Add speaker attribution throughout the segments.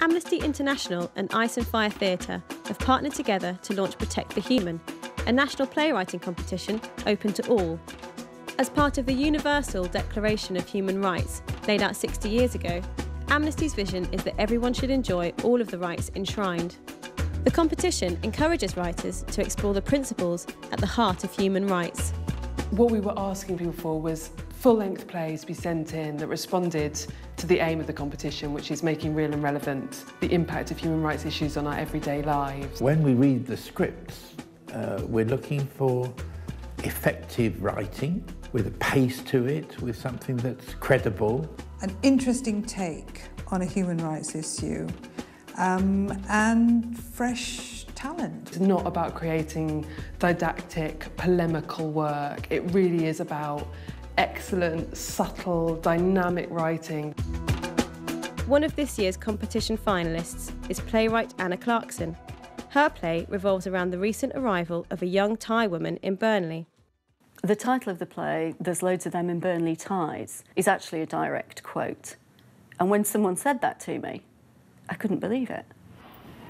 Speaker 1: Amnesty International and Ice&Fire Theatre have partnered together to launch Protect the Human, a national playwriting competition open to all. As part of the Universal Declaration of Human Rights, laid out 60 years ago, Amnesty's vision is that everyone should enjoy all of the rights enshrined. The competition encourages writers to explore the principles at the heart of human rights.
Speaker 2: What we were asking people for was full-length plays to be sent in that responded to the aim of the competition, which is making real and relevant the impact of human rights issues on our everyday lives.
Speaker 3: When we read the scripts, we're looking for effective writing with a pace to it, with something that's credible.
Speaker 4: An interesting take on a human rights issue and fresh talent.
Speaker 2: It's not about creating didactic, polemical work. It really is about excellent, subtle, dynamic writing.
Speaker 1: One of this year's competition finalists is playwright Anna Clarkson. Her play revolves around the recent arrival of a young Thai woman in Burnley.
Speaker 5: The title of the play, There's Loads of Them in Burnley Ties, is actually a direct quote. And when someone said that to me, I couldn't believe it.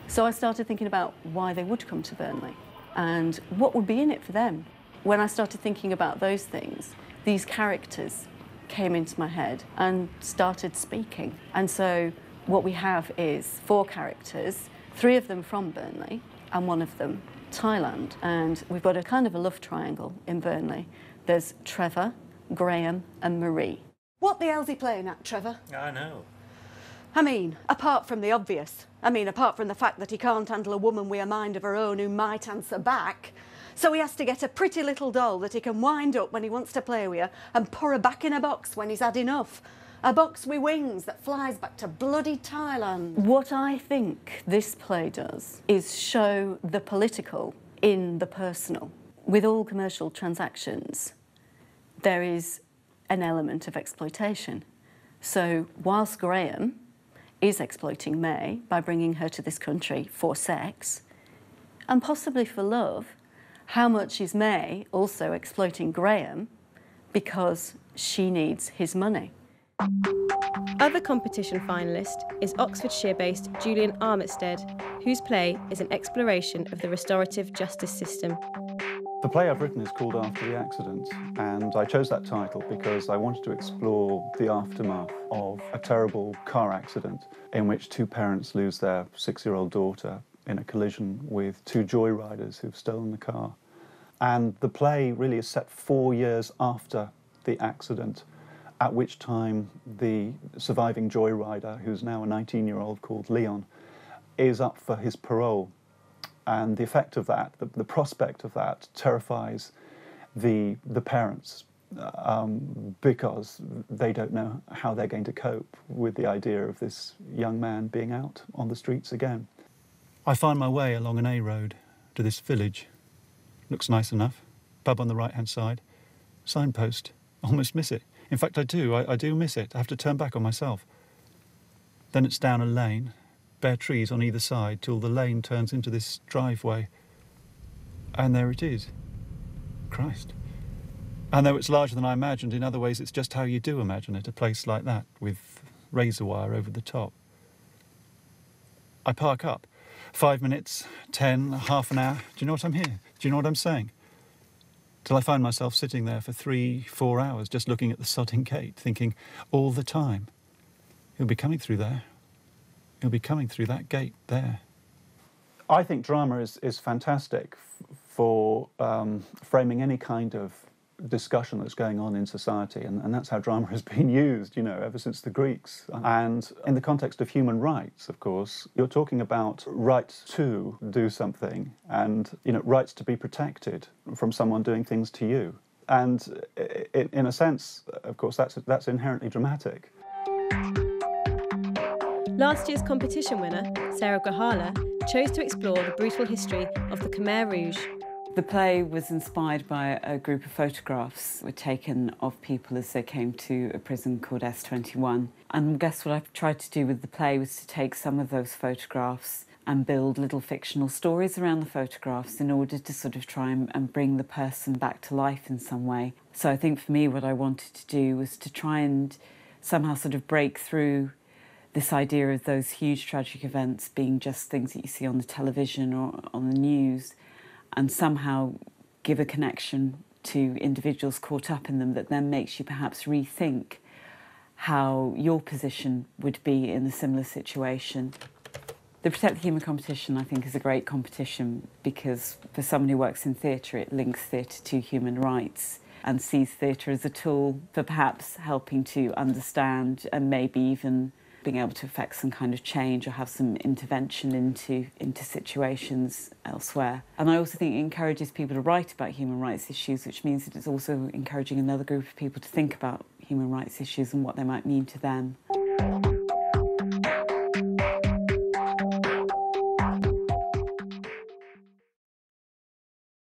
Speaker 5: So I started thinking about why they would come to Burnley and what would be in it for them. When I started thinking about those things, these characters came into my head and started speaking. And so what we have is 4 characters, 3 of them from Burnley and 1 of them Thailand. And we've got a kind of a love triangle in Burnley. There's Trevor, Graham and Marie.
Speaker 6: What the hell's he playing at, Trevor?
Speaker 7: I know.
Speaker 6: I mean, apart from the obvious. Apart from the fact that he can't handle a woman with a mind of her own who might answer back. So he has to get a pretty little doll that he can wind up when he wants to play with her and put her back in a box when he's had enough. A box with wings that flies back to bloody Thailand.
Speaker 5: What I think this play does is show the political in the personal. With all commercial transactions, there is an element of exploitation. So whilst Graham is exploiting May by bringing her to this country for sex, and possibly for love, how much is May also exploiting Graham because she needs his money?
Speaker 1: Other competition finalist is Oxfordshire-based Julian Armistead, whose play is an exploration of the restorative justice system.
Speaker 8: The play I've written is called After the Accident, and I chose that title because I wanted to explore the aftermath of a terrible car accident in which 2 parents lose their 6-year-old daughter in a collision with 2 joyriders who've stolen the car. And the play really is set 4 years after the accident, at which time the surviving joyrider, who's now a 19-year-old called Leon, is up for his parole. And the effect of that, the prospect of that, terrifies the parents because they don't know how they're going to cope with the idea of this young man being out on the streets again. I find my way along an A road to this village. Looks nice enough. Pub on the right-hand side. Signpost. Almost miss it. In fact, I do miss it. I have to turn back on myself. Then it's down a lane, bare trees on either side, till the lane turns into this driveway. And there it is. Christ. And though it's larger than I imagined, in other ways it's just how you do imagine it, a place like that, with razor wire over the top. I park up. 5 minutes, 10, half an hour. Do you know what I'm here? Do you know what I'm saying? Till I find myself sitting there for 3-4 hours just looking at the sodding gate, thinking all the time, he'll be coming through there. He'll be coming through that gate there. I think drama is fantastic for framing any kind of discussion that's going on in society, and that's how drama has been used, ever since the Greeks. And in the context of human rights, of course, you're talking about rights to do something and, rights to be protected from someone doing things to you. And in a sense, of course, that's inherently dramatic.
Speaker 1: Last year's competition winner, Sarah Gahala, chose to explore the brutal history of the Khmer Rouge.
Speaker 9: The play was inspired by a group of photographs that were taken of people as they came to a prison called S21. And I guess what I tried to do with the play was to take some of those photographs and build little fictional stories around the photographs in order to sort of try and bring the person back to life in some way. So I think for me what I wanted to do was to try and somehow sort of break through this idea of those huge tragic events being just things that you see on the television or on the news, and somehow give a connection to individuals caught up in them that then makes you perhaps rethink how your position would be in a similar situation. The Protect the Human competition, I think, is a great competition because for someone who works in theatre, it links theatre to human rights and sees theatre as a tool for perhaps helping to understand and maybe even being able to affect some kind of change or have some intervention into situations elsewhere. And I also think it encourages people to write about human rights issues, which means that it's also encouraging another group of people to think about human rights issues and what they might mean to them.